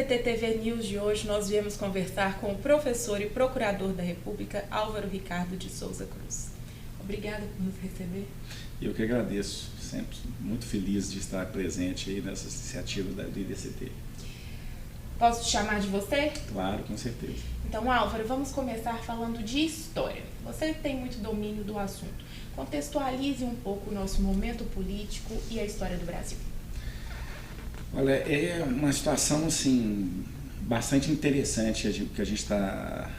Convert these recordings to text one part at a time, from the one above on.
DCT TV News de hoje nós viemos conversar com o professor e procurador da República, Álvaro Ricardo de Souza Cruz. Obrigada por nos receber. Eu que agradeço, sempre muito feliz de estar presente aí nessa iniciativa do DCT. Posso te chamar de você? Claro, com certeza. Então, Álvaro, vamos começar falando de história. Você tem muito domínio do assunto. Contextualize um pouco o nosso momento político e a história do Brasil. Olha, é uma situação assim, bastante interessante que a gente está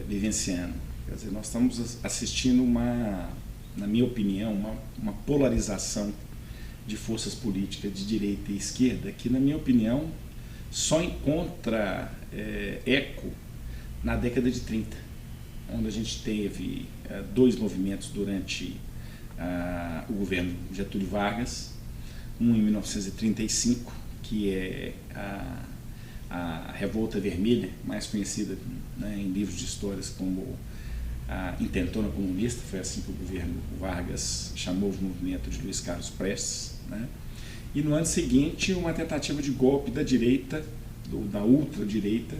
vivenciando. Quer dizer, nós estamos assistindo na minha opinião, uma polarização de forças políticas de direita e esquerda que, na minha opinião, só encontra eco na década de 30, onde a gente teve dois movimentos durante o governo Getúlio Vargas, um em 1935, que é a Revolta Vermelha, mais conhecida, né, em livros de histórias como a Intentona Comunista, foi assim que o governo Vargas chamou o movimento de Luiz Carlos Prestes, né? E no ano seguinte uma tentativa de golpe da direita, da ultradireita,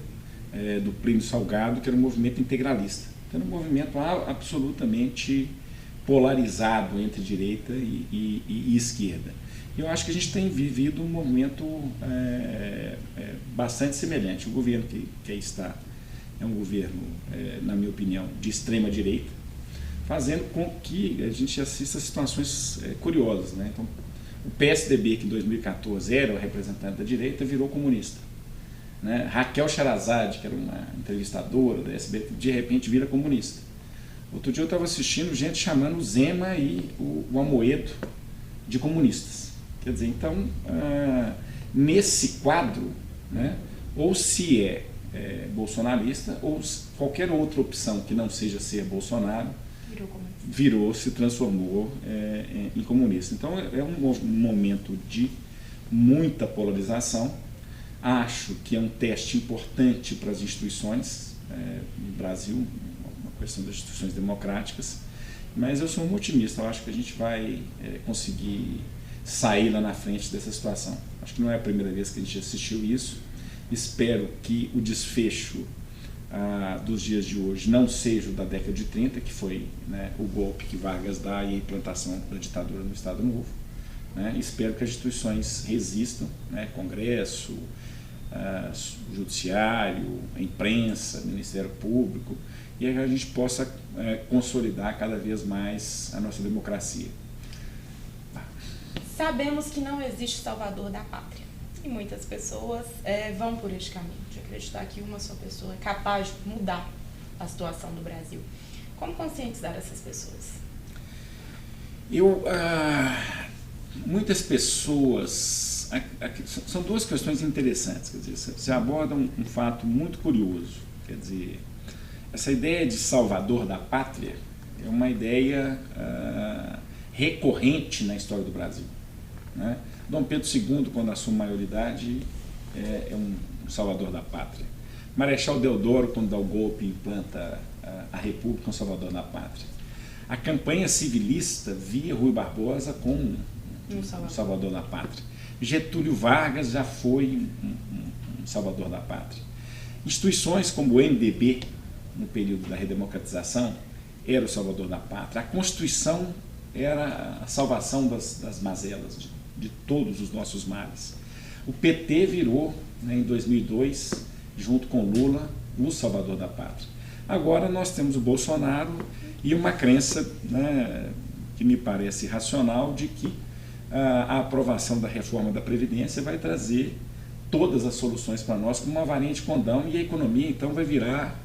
do Plínio Salgado, que era um movimento integralista. Então, era um movimento absolutamente polarizado entre direita e esquerda. Eu acho que a gente tem vivido um movimento bastante semelhante. O governo que aí está é um governo, na minha opinião, de extrema direita, fazendo com que a gente assista a situações curiosas, né? Então, o PSDB, que em 2014 era o representante da direita, virou comunista, né? Raquel Sherazade, que era uma entrevistadora da SBT, de repente vira comunista. Outro dia eu estava assistindo gente chamando o Zema e o Amoedo de comunistas. Quer dizer, então, nesse quadro, né, ou se é bolsonarista, ou qualquer outra opção que não seja ser Bolsonaro, se transformou em comunista. Então, é um momento de muita polarização. Acho que é um teste importante para as instituições no Brasil, uma questão das instituições democráticas, mas eu sou um otimista. Eu acho que a gente vai conseguir sair lá na frente dessa situação. Acho que não é a primeira vez que a gente assistiu isso. Espero que o desfecho dos dias de hoje não seja o da década de 30, que foi, né, o golpe que Vargas dá e a implantação da ditadura no Estado Novo, né? Espero que as instituições resistam, né, Congresso, Judiciário, a imprensa, Ministério Público, e a gente possa consolidar cada vez mais a nossa democracia. Sabemos que não existe salvador da pátria. E muitas pessoas vão por este caminho, de acreditar que uma só pessoa é capaz de mudar a situação do Brasil. Como conscientizar essas pessoas? Muitas pessoas... São duas questões interessantes. Quer dizer, você aborda um fato muito curioso. Quer dizer, essa ideia de salvador da pátria é uma ideia recorrente na história do Brasil, né? Dom Pedro II, quando assume maioridade, é um salvador da pátria. Marechal Deodoro, quando dá o golpe e implanta a República, é um salvador da pátria. A campanha civilista via Rui Barbosa como um salvador da pátria. Getúlio Vargas já foi um salvador da pátria. Instituições como o MDB, no período da redemocratização, era o salvador da pátria. A Constituição era a salvação das mazelas, de todos os nossos males. O PT virou, né, em 2002, junto com Lula, o salvador da pátria. Agora nós temos o Bolsonaro e uma crença, né, que me parece racional, de que a aprovação da reforma da Previdência vai trazer todas as soluções para nós como uma varinha de condão, e a economia então vai virar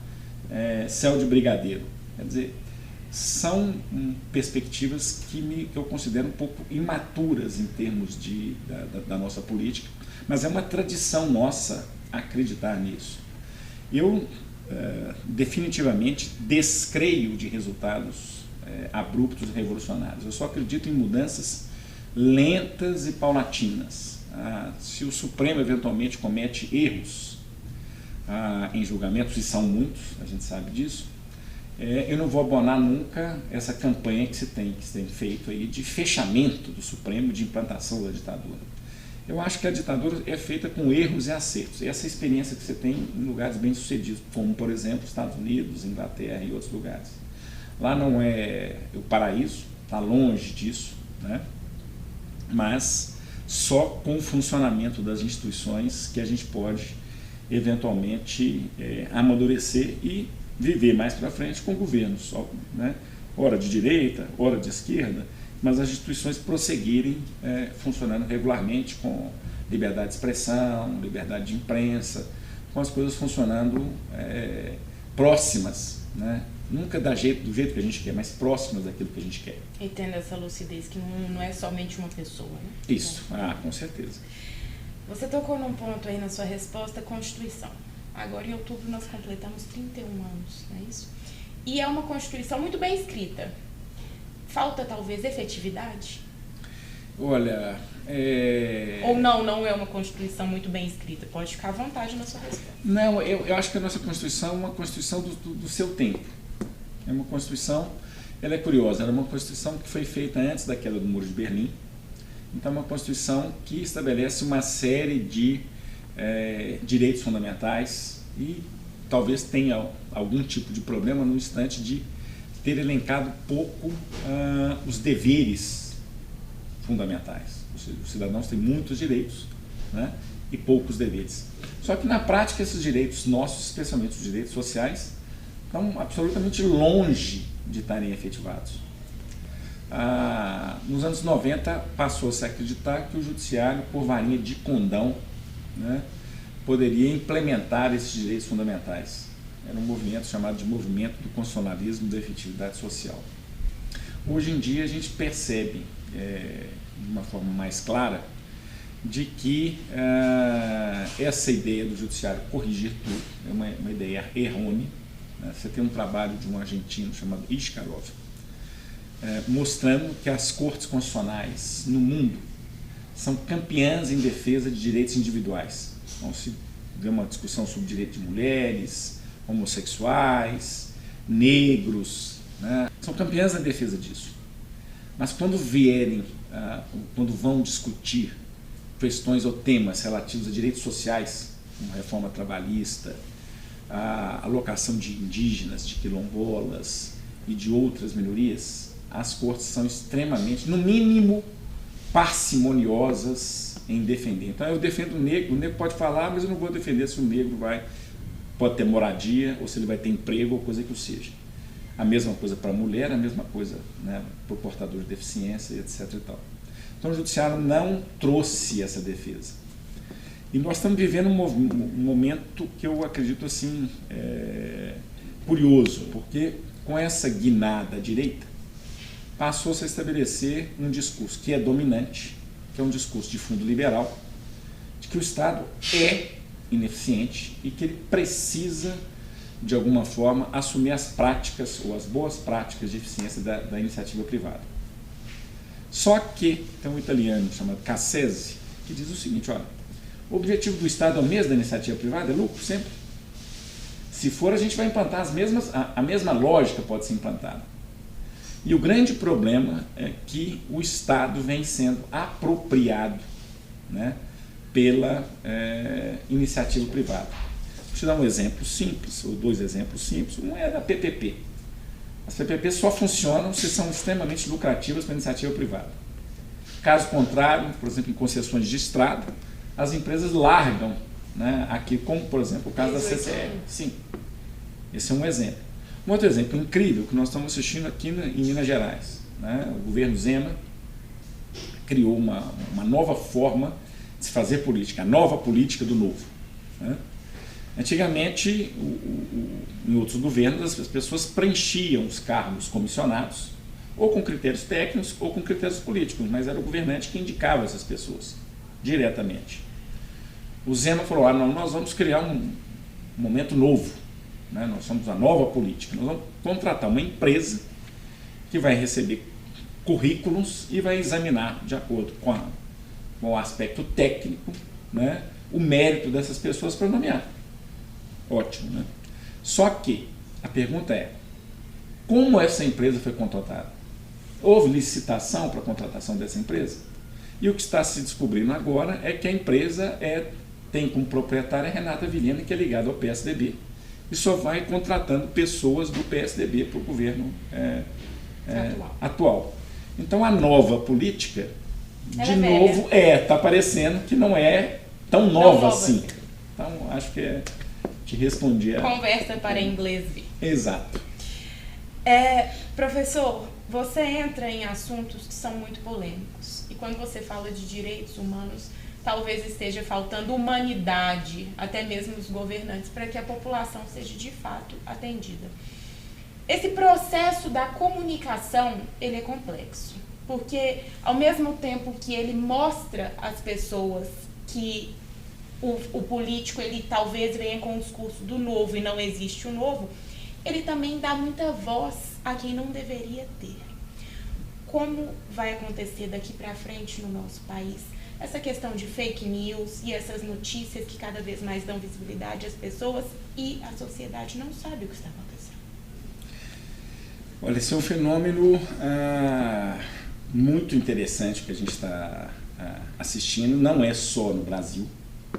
céu de brigadeiro. Quer dizer, são perspectivas que eu considero um pouco imaturas em termos da nossa política, mas é uma tradição nossa acreditar nisso. Eu definitivamente descreio de resultados abruptos e revolucionários. Eu só acredito em mudanças lentas e paulatinas. Se o Supremo eventualmente comete erros em julgamentos, e são muitos, a gente sabe disso, eu não vou abonar nunca essa campanha que se tem feito aí de fechamento do Supremo, de implantação da ditadura. Eu acho que a ditadura é feita com erros e acertos. Essa experiência que você tem em lugares bem-sucedidos, como, por exemplo, Estados Unidos, Inglaterra e outros lugares. Lá não é o paraíso, está longe disso, né? Mas só com o funcionamento das instituições que a gente pode, eventualmente, amadurecer e viver mais para frente com governos, né? Ora de direita, ora de esquerda, mas as instituições prosseguirem funcionando regularmente com liberdade de expressão, liberdade de imprensa, com as coisas funcionando próximas, né? Nunca do jeito que a gente quer, mas próximas daquilo que a gente quer. E tendo essa lucidez que não é somente uma pessoa, né? Isso, com certeza. Você tocou num ponto aí na sua resposta, Constituição. Agora, em outubro, nós completamos 31 anos, não é isso? E é uma Constituição muito bem escrita. Falta, talvez, efetividade? Olha... Ou não é uma Constituição muito bem escrita? Pode ficar à vontade na sua resposta. Não, eu acho que a nossa Constituição é uma Constituição do seu tempo. É uma Constituição, ela é curiosa, ela é uma Constituição que foi feita antes da queda do Muro de Berlim. Então, é uma Constituição que estabelece uma série de direitos fundamentais e talvez tenha algum tipo de problema no instante de ter elencado pouco os deveres fundamentais. Os cidadãos têm muitos direitos, né, e poucos deveres. Só que na prática esses direitos nossos, especialmente os direitos sociais, estão absolutamente longe de estarem efetivados. Nos anos 90 passou-se a acreditar que o judiciário, por varinha de condão, né, poderia implementar esses direitos fundamentais. Era um movimento chamado de movimento do constitucionalismo da efetividade social. Hoje em dia a gente percebe, de uma forma mais clara, de que essa ideia do judiciário corrigir tudo é uma ideia errônea. Né? Você tem um trabalho de um argentino chamado Iskarov, mostrando que as cortes constitucionais no mundo são campeãs em defesa de direitos individuais. Então, se vê uma discussão sobre direito de mulheres, homossexuais, negros, né? São campeãs na defesa disso. Mas quando quando vão discutir questões ou temas relativos a direitos sociais, como reforma trabalhista, a alocação de indígenas, de quilombolas e de outras minorias, as cortes são extremamente, no mínimo, parcimoniosas em defender. Então eu defendo o negro pode falar, mas eu não vou defender se o negro pode ter moradia, ou se ele vai ter emprego, ou coisa que o seja. A mesma coisa para a mulher, a mesma coisa, né, para o portador de deficiência, etc. e tal. Então o judiciário não trouxe essa defesa. E nós estamos vivendo um momento que eu acredito assim, curioso, porque com essa guinada à direita, passou-se a estabelecer um discurso que é dominante, que é um discurso de fundo liberal, de que o Estado é ineficiente e que ele precisa, de alguma forma, assumir as práticas ou as boas práticas de eficiência da iniciativa privada. Só que tem um italiano chamado Cassese que diz o seguinte: olha, o objetivo do Estado é o mesmo da iniciativa privada, é lucro sempre. Se for, a gente vai implantar a mesma lógica pode ser implantada. E o grande problema é que o Estado vem sendo apropriado, né, pela iniciativa privada. Vou te dar um exemplo simples, ou dois exemplos simples. Um é da PPP. As PPP só funcionam se são extremamente lucrativas para a iniciativa privada. Caso contrário, por exemplo, em concessões de estrada, as empresas largam, né, aqui, como por exemplo o caso da CCR. Sim, esse é um exemplo. Um outro exemplo incrível que nós estamos assistindo aqui em Minas Gerais, né? O governo Zema criou uma nova forma de se fazer política, a nova política do novo, né? Antigamente, em outros governos, as pessoas preenchiam os cargos comissionados ou com critérios técnicos ou com critérios políticos, mas era o governante que indicava essas pessoas diretamente. O Zema falou: nós vamos criar um momento novo, né? Nós somos a nova política, nós vamos contratar uma empresa que vai receber currículos e vai examinar, de acordo com o aspecto técnico, né, o mérito dessas pessoas para nomear. Ótimo, né? Só que a pergunta é: como essa empresa foi contratada? Houve licitação para a contratação dessa empresa? E o que está se descobrindo agora é que a empresa tem como proprietária Renata Vilhena, que é ligada ao PSDB. E só vai contratando pessoas do PSDB para o governo atual. Então a nova política, de novo, está parecendo que não é tão nova assim. Então acho que te respondi a... Conversa para inglês. Exato. Professor, você entra em assuntos que são muito polêmicos. E quando você fala de direitos humanos, talvez esteja faltando humanidade, até mesmo os governantes, para que a população seja de fato atendida. Esse processo da comunicação, ele é complexo, porque ao mesmo tempo que ele mostra às pessoas que o político, ele talvez venha com um discurso do novo e não existe o novo, ele também dá muita voz a quem não deveria ter. Como vai acontecer daqui para frente no nosso país essa questão de fake news e essas notícias que cada vez mais dão visibilidade às pessoas e a sociedade não sabe o que está acontecendo? Olha, esse é um fenômeno muito interessante que a gente está assistindo, não é só no Brasil,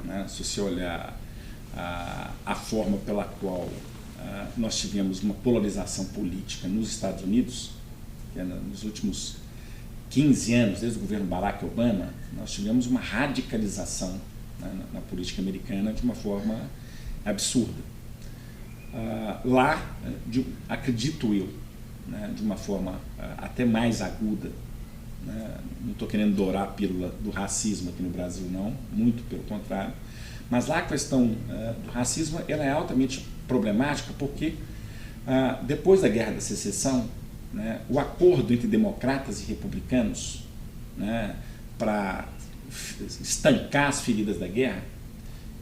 né? Se você olhar a forma pela qual nós tivemos uma polarização política nos Estados Unidos, que nos últimos 15 anos, desde o governo Barack Obama, nós tivemos uma radicalização na política americana de uma forma absurda. Lá, acredito eu, né, de uma forma até mais aguda, né, não estou querendo dourar a pílula do racismo aqui no Brasil, não, muito pelo contrário, mas lá a questão do racismo ela é altamente problemática porque depois da Guerra da Secessão, né, o acordo entre democratas e republicanos, né, para estancar as feridas da guerra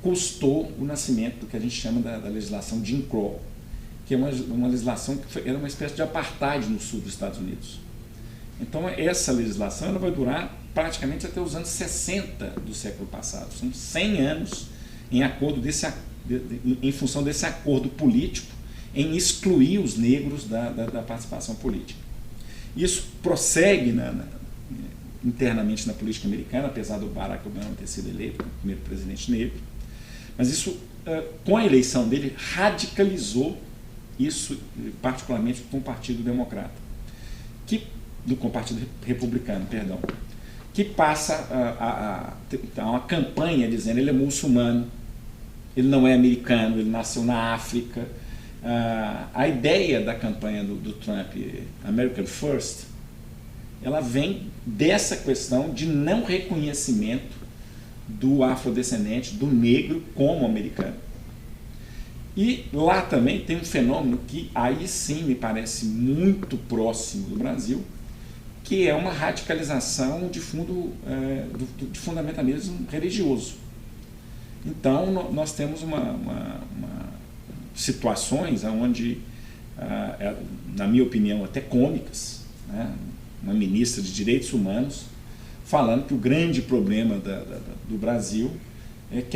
custou o nascimento do que a gente chama da legislação Jim Crow, que é uma legislação que era uma espécie de apartheid no sul dos Estados Unidos. Então essa legislação ela vai durar praticamente até os anos 60 do século passado. São 100 anos em função desse acordo político em excluir os negros da participação política. Isso prossegue internamente na política americana, apesar do Barack Obama ter sido eleito o primeiro presidente negro, mas isso, com a eleição dele, radicalizou isso, particularmente com o Partido Democrata, com o Partido Republicano, perdão, que passa a uma campanha dizendo ele é muçulmano, ele não é americano, ele nasceu na África. A ideia da campanha do Trump, American First, ela vem dessa questão de não reconhecimento do afrodescendente, do negro como americano. E lá também tem um fenômeno que aí sim me parece muito próximo do Brasil, que é uma radicalização de fundamentalismo religioso. Então nós temos situações onde, na minha opinião, até cômicas, né? Uma ministra de Direitos Humanos falando que o grande problema do Brasil é que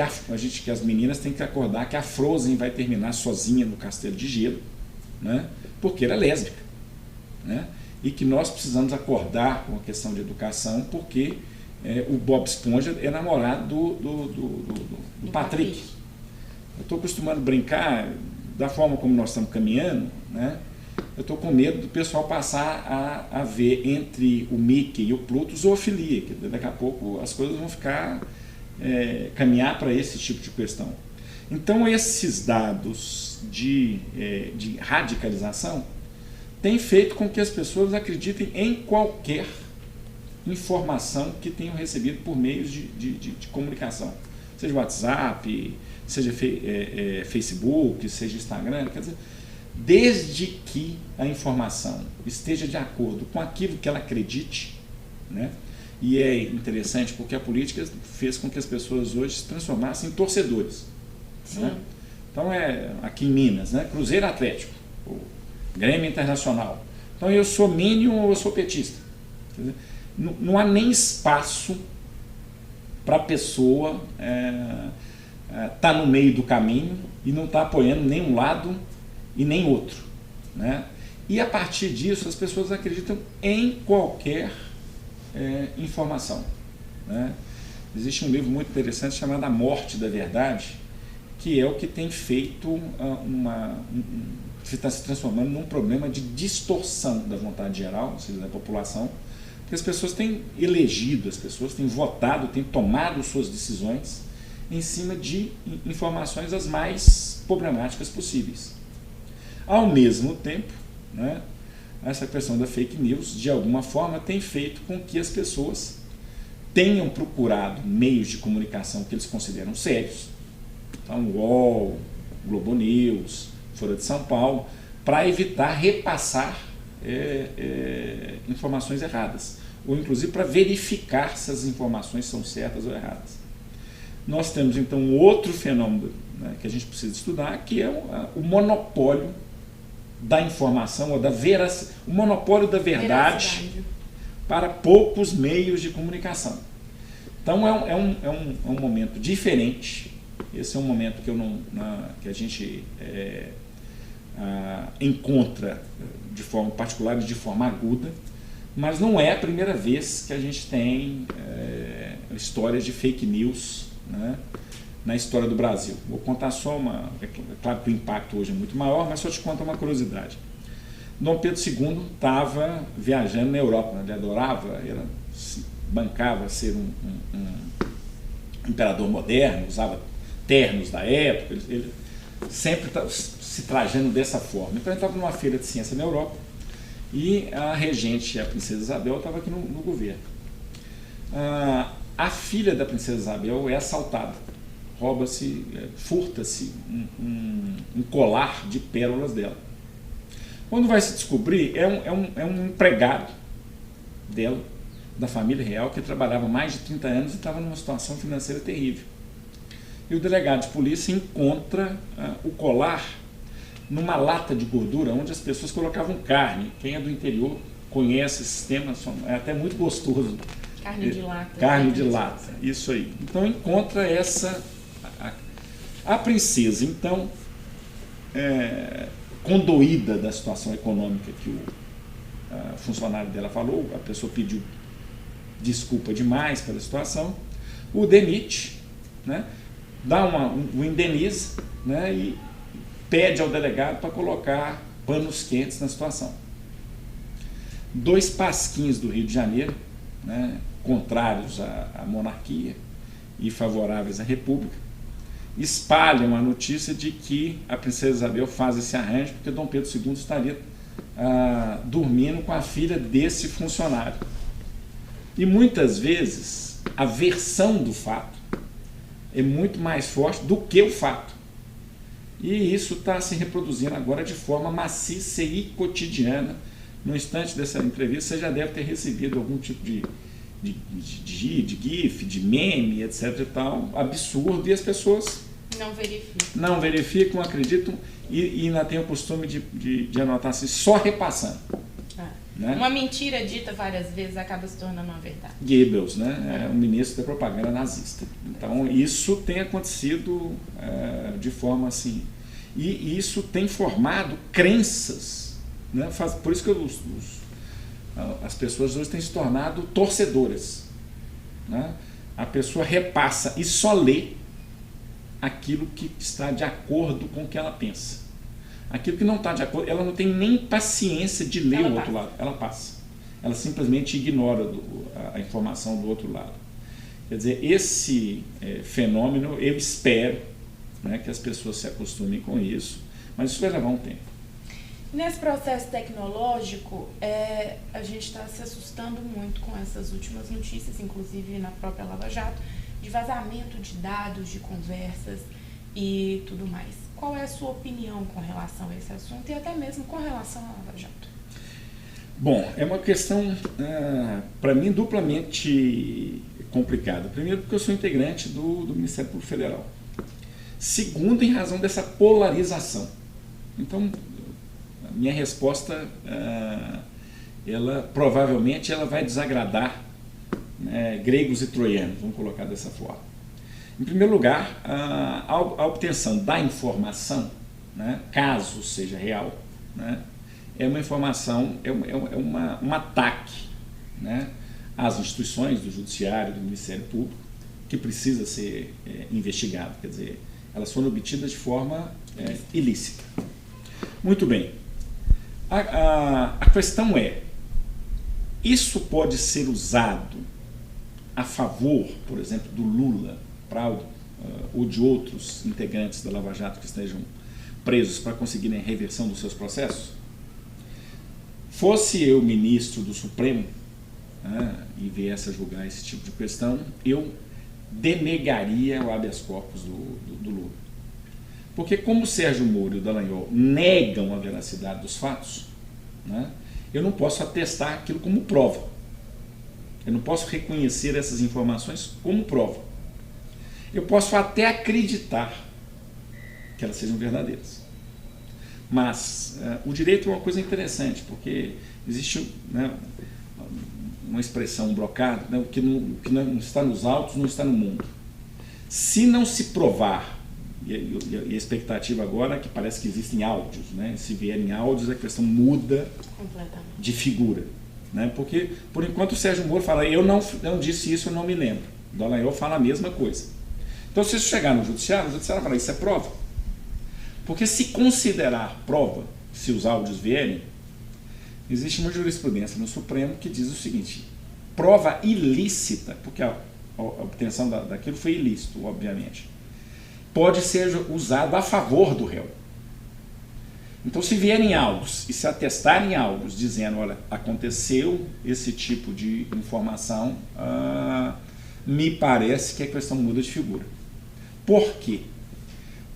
as meninas têm que acordar que a Frozen vai terminar sozinha no castelo de gelo, né? Porque ela é lésbica, né? E que nós precisamos acordar com a questão de educação porque o Bob Esponja é namorado do Patrick. Eu estou acostumado a brincar da forma como nós estamos caminhando, né? Eu estou com medo do pessoal passar a ver entre o Mickey e o Pluto zoofilia, que daqui a pouco as coisas vão caminhar para esse tipo de questão. Então esses dados de radicalização têm feito com que as pessoas acreditem em qualquer informação que tenham recebido por meios de comunicação, seja WhatsApp, seja Facebook, seja Instagram, quer dizer, desde que a informação esteja de acordo com aquilo que ela acredite, né? E é interessante porque a política fez com que as pessoas hoje se transformassem em torcedores. Né? Então aqui em Minas, né? Cruzeiro Atlético, Grêmio Internacional. Então eu sou mínimo ou eu sou petista. Quer dizer, não há nem espaço para a pessoa estar no meio do caminho e não estar apoiando nem um lado e nem outro, né? E a partir disso as pessoas acreditam em qualquer informação. né? Existe um livro muito interessante chamado A Morte da Verdade, que é o que tem feito está se transformando num problema de distorção da vontade geral, ou seja, da população, porque as pessoas têm elegido, as pessoas têm votado, têm tomado suas decisões em cima de informações as mais problemáticas possíveis. Ao mesmo tempo, né, essa questão da fake news, de alguma forma, tem feito com que as pessoas tenham procurado meios de comunicação que eles consideram sérios, então, UOL, Globo News, Folha de São Paulo, para evitar repassar informações erradas, ou inclusive para verificar se as informações são certas ou erradas. Nós temos então um outro fenômeno, né, que a gente precisa estudar, que é o monopólio da informação, ou o monopólio da verdade para poucos meios de comunicação. Então é um momento diferente. Esse é um momento que a gente encontra de forma particular e de forma aguda, mas não é a primeira vez que a gente tem histórias de fake news, né, na história do Brasil. Vou contar só é claro que o impacto hoje é muito maior, mas só te conto uma curiosidade. Dom Pedro II estava viajando na Europa, né? Ele adorava, bancava ser um imperador moderno, usava ternos da época, ele sempre se trajando dessa forma. Então ele estava numa feira de ciência na Europa e a regente, a princesa Isabel, estava aqui no governo. A filha da princesa Isabel é assaltada, furta-se um colar de pérolas dela. Quando vai se descobrir, é um empregado dela, da família real, que trabalhava mais de 30 anos e estava numa situação financeira terrível. E o delegado de polícia encontra o colar numa lata de gordura onde as pessoas colocavam carne. Quem é do interior conhece esse sistema, é até muito gostoso. Carne de lata. Carne de lata, isso aí. Então encontra a princesa, então, condoída da situação econômica que o funcionário dela falou, a pessoa pediu desculpa demais pela situação, o demite, né, o indeniza, né, e pede ao delegado para colocar panos quentes na situação. 2 pasquins do Rio de Janeiro, né, contrários à monarquia e favoráveis à república, espalham a notícia de que a princesa Isabel faz esse arranjo porque Dom Pedro II estaria dormindo com a filha desse funcionário. E muitas vezes a versão do fato é muito mais forte do que o fato. E isso está se reproduzindo agora de forma maciça e cotidiana. No instante dessa entrevista, você já deve ter recebido algum tipo de GIF, de meme, etc. e tal, absurdo, e as pessoas não verificam, acreditam e ainda têm o costume de anotar assim, só repassando. Né? Uma mentira dita várias vezes acaba se tornando uma verdade. Goebbels, né, é um ministro da propaganda nazista. Então isso tem acontecido de forma assim, e isso tem formado crenças, né? Por isso que as pessoas hoje têm se tornado torcedoras, né? A pessoa repassa e só lê aquilo que está de acordo com o que ela pensa. Aquilo que não está de acordo, ela não tem nem paciência de ler o outro lado, ela passa. Ela simplesmente ignora a informação do outro lado. Quer dizer, esse fenômeno, eu espero, né, que as pessoas se acostumem com isso, mas isso vai levar um tempo. Nesse processo tecnológico, a gente está se assustando muito com essas últimas notícias, inclusive na própria Lava Jato, de vazamento de dados, de conversas e tudo mais. Qual é a sua opinião com relação a esse assunto e até mesmo com relação à Lava Jato? Bom, é uma questão, para mim, duplamente complicada. Primeiro, porque eu sou integrante do Ministério Público Federal. Segundo, em razão dessa polarização. Então, a minha resposta, provavelmente, ela vai desagradar, né, gregos e troianos, vamos colocar dessa forma. Em primeiro lugar, a obtenção da informação, né, caso seja real, né, é uma informação, um ataque, né, às instituições do Judiciário, do Ministério Público, que precisa ser investigado. Quer dizer, elas foram obtidas de forma ilícita. Muito bem. A questão é, isso pode ser usado a favor, por exemplo, do Lula, ou de outros integrantes da Lava Jato que estejam presos para conseguirem a reversão dos seus processos? Fosse eu ministro do Supremo, e viesse a julgar esse tipo de questão, eu denegaria o habeas corpus do Lula. Porque como o Sérgio Moro e o Dallagnol negam a veracidade dos fatos, eu não posso atestar aquilo como prova. Eu não posso reconhecer essas informações como prova. Eu posso até acreditar que elas sejam verdadeiras. Mas o direito é uma coisa interessante, porque existe uma expressão, um brocado, o que não está nos autos não está no mundo. Se não se provar, e a expectativa agora é que parece que existem áudios, se vierem áudios a questão muda de figura. Porque, por enquanto, o Sérgio Moro fala, eu não disse isso, eu não me lembro. O Dallagnol fala a mesma coisa. Então, se isso chegar no Judiciário, o Judiciário vai falar, isso é prova. Porque se considerar prova, se os áudios vierem, existe uma jurisprudência no Supremo que diz o seguinte, prova ilícita, porque a obtenção daquilo foi ilícito, obviamente, pode ser usado a favor do réu. Então, se vierem áudios e se atestarem áudios dizendo, olha, aconteceu esse tipo de informação, me parece que a questão muda de figura. Por quê?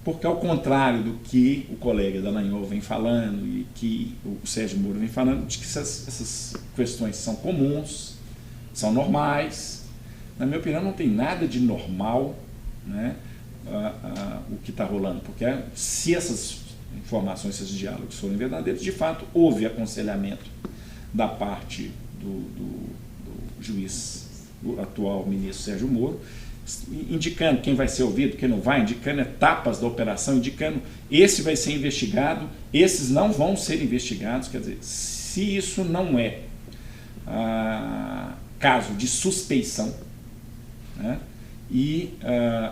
Porque, ao contrário do que o colega Dallagnol vem falando e que o Sérgio Moro vem falando, de que essas questões são comuns, são normais, na minha opinião não tem nada de normal, o que está rolando, porque se essas informações, esses diálogos forem verdadeiros, de fato houve aconselhamento da parte do juiz, o atual ministro Sérgio Moro, indicando quem vai ser ouvido, quem não vai, indicando etapas da operação, indicando esse vai ser investigado, esses não vão ser investigados. Quer dizer, se isso não é caso de suspeição, e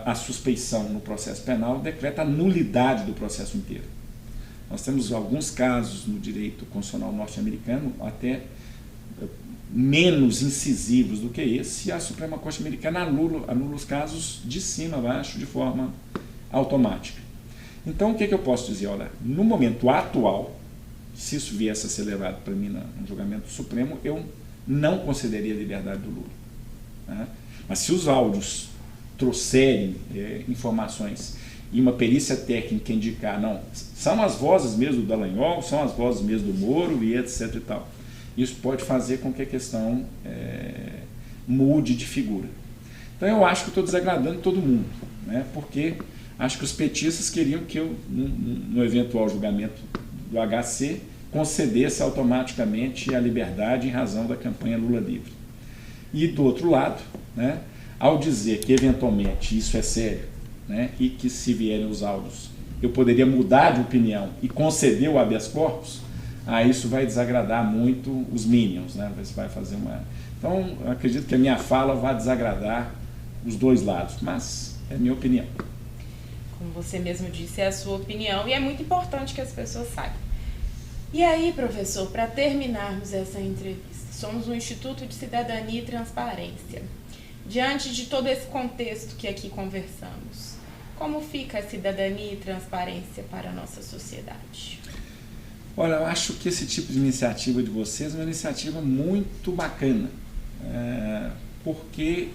a suspeição no processo penal decreta a nulidade do processo inteiro. Nós temos alguns casos no direito constitucional norte-americano até menos incisivos do que esse, e a Suprema Corte Americana anula os casos de cima a baixo de forma automática. Então, o que eu posso dizer? Olha, no momento atual, se isso viesse a ser levado para mim no julgamento do Supremo, eu não concederia a liberdade do Lula. Mas se os áudios trouxerem informações e uma perícia técnica indicar, não, são as vozes mesmo do Dallagnol, são as vozes mesmo do Moro e etc e tal, isso pode fazer com que a questão mude de figura. Então eu acho que estou desagradando todo mundo, porque acho que os petistas queriam que eu, no eventual julgamento do HC, concedesse automaticamente a liberdade em razão da campanha Lula livre. E do outro lado, ao dizer que eventualmente isso é sério, e que se vierem os áudios eu poderia mudar de opinião e conceder o habeas corpus, isso vai desagradar muito os minions, vai fazer uma... Então, eu acredito que a minha fala vai desagradar os dois lados, mas é a minha opinião. Como você mesmo disse, é a sua opinião e é muito importante que as pessoas saibam. E aí, professor, para terminarmos essa entrevista, somos um Instituto de Cidadania e Transparência. Diante de todo esse contexto que aqui conversamos, como fica a cidadania e transparência para a nossa sociedade? Olha, eu acho que esse tipo de iniciativa de vocês é uma iniciativa muito bacana, porque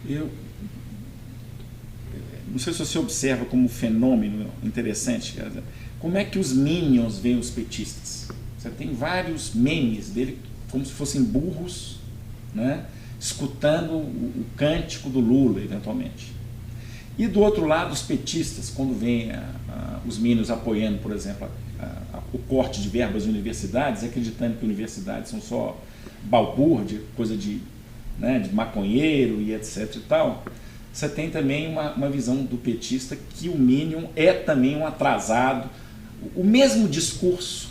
eu não sei se você observa como um fenômeno interessante, como é que os minions veem os petistas. Você tem vários memes dele como se fossem burros, escutando o cântico do Lula, eventualmente. E do outro lado, os petistas, quando veem os minions apoiando, por exemplo, o corte de verbas de universidades, acreditando que universidades são só balbúrdia, coisa de maconheiro e etc e tal, você tem também uma visão do petista que o minion é também um atrasado. O mesmo discurso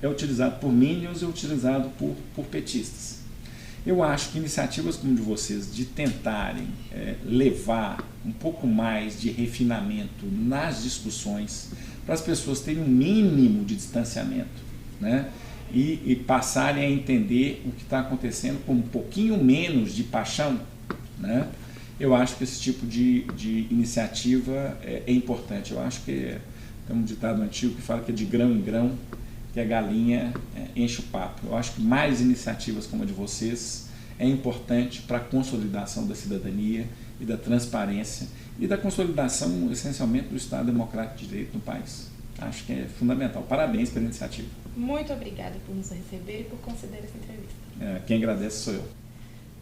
é utilizado por minions e é utilizado por petistas. Eu acho que iniciativas como de vocês, de tentarem levar um pouco mais de refinamento nas discussões, para as pessoas terem um mínimo de distanciamento, né? E passarem a entender o que está acontecendo com um pouquinho menos de paixão, né? Eu acho que esse tipo de iniciativa é importante. Eu acho que tem um ditado antigo que fala que é de grão em grão que a galinha enche o papo. Eu acho que mais iniciativas como a de vocês é importante para a consolidação da cidadania e da transparência e da consolidação, essencialmente, do Estado Democrático de Direito no país. Acho que é fundamental. Parabéns pela iniciativa. Muito obrigada por nos receber e por conceder essa entrevista. Quem agradece sou eu.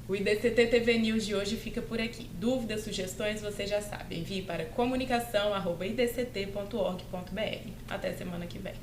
O IDCT TV News de hoje fica por aqui. Dúvidas, sugestões, você já sabe. Envie para comunicação@idct.org.br. Até semana que vem.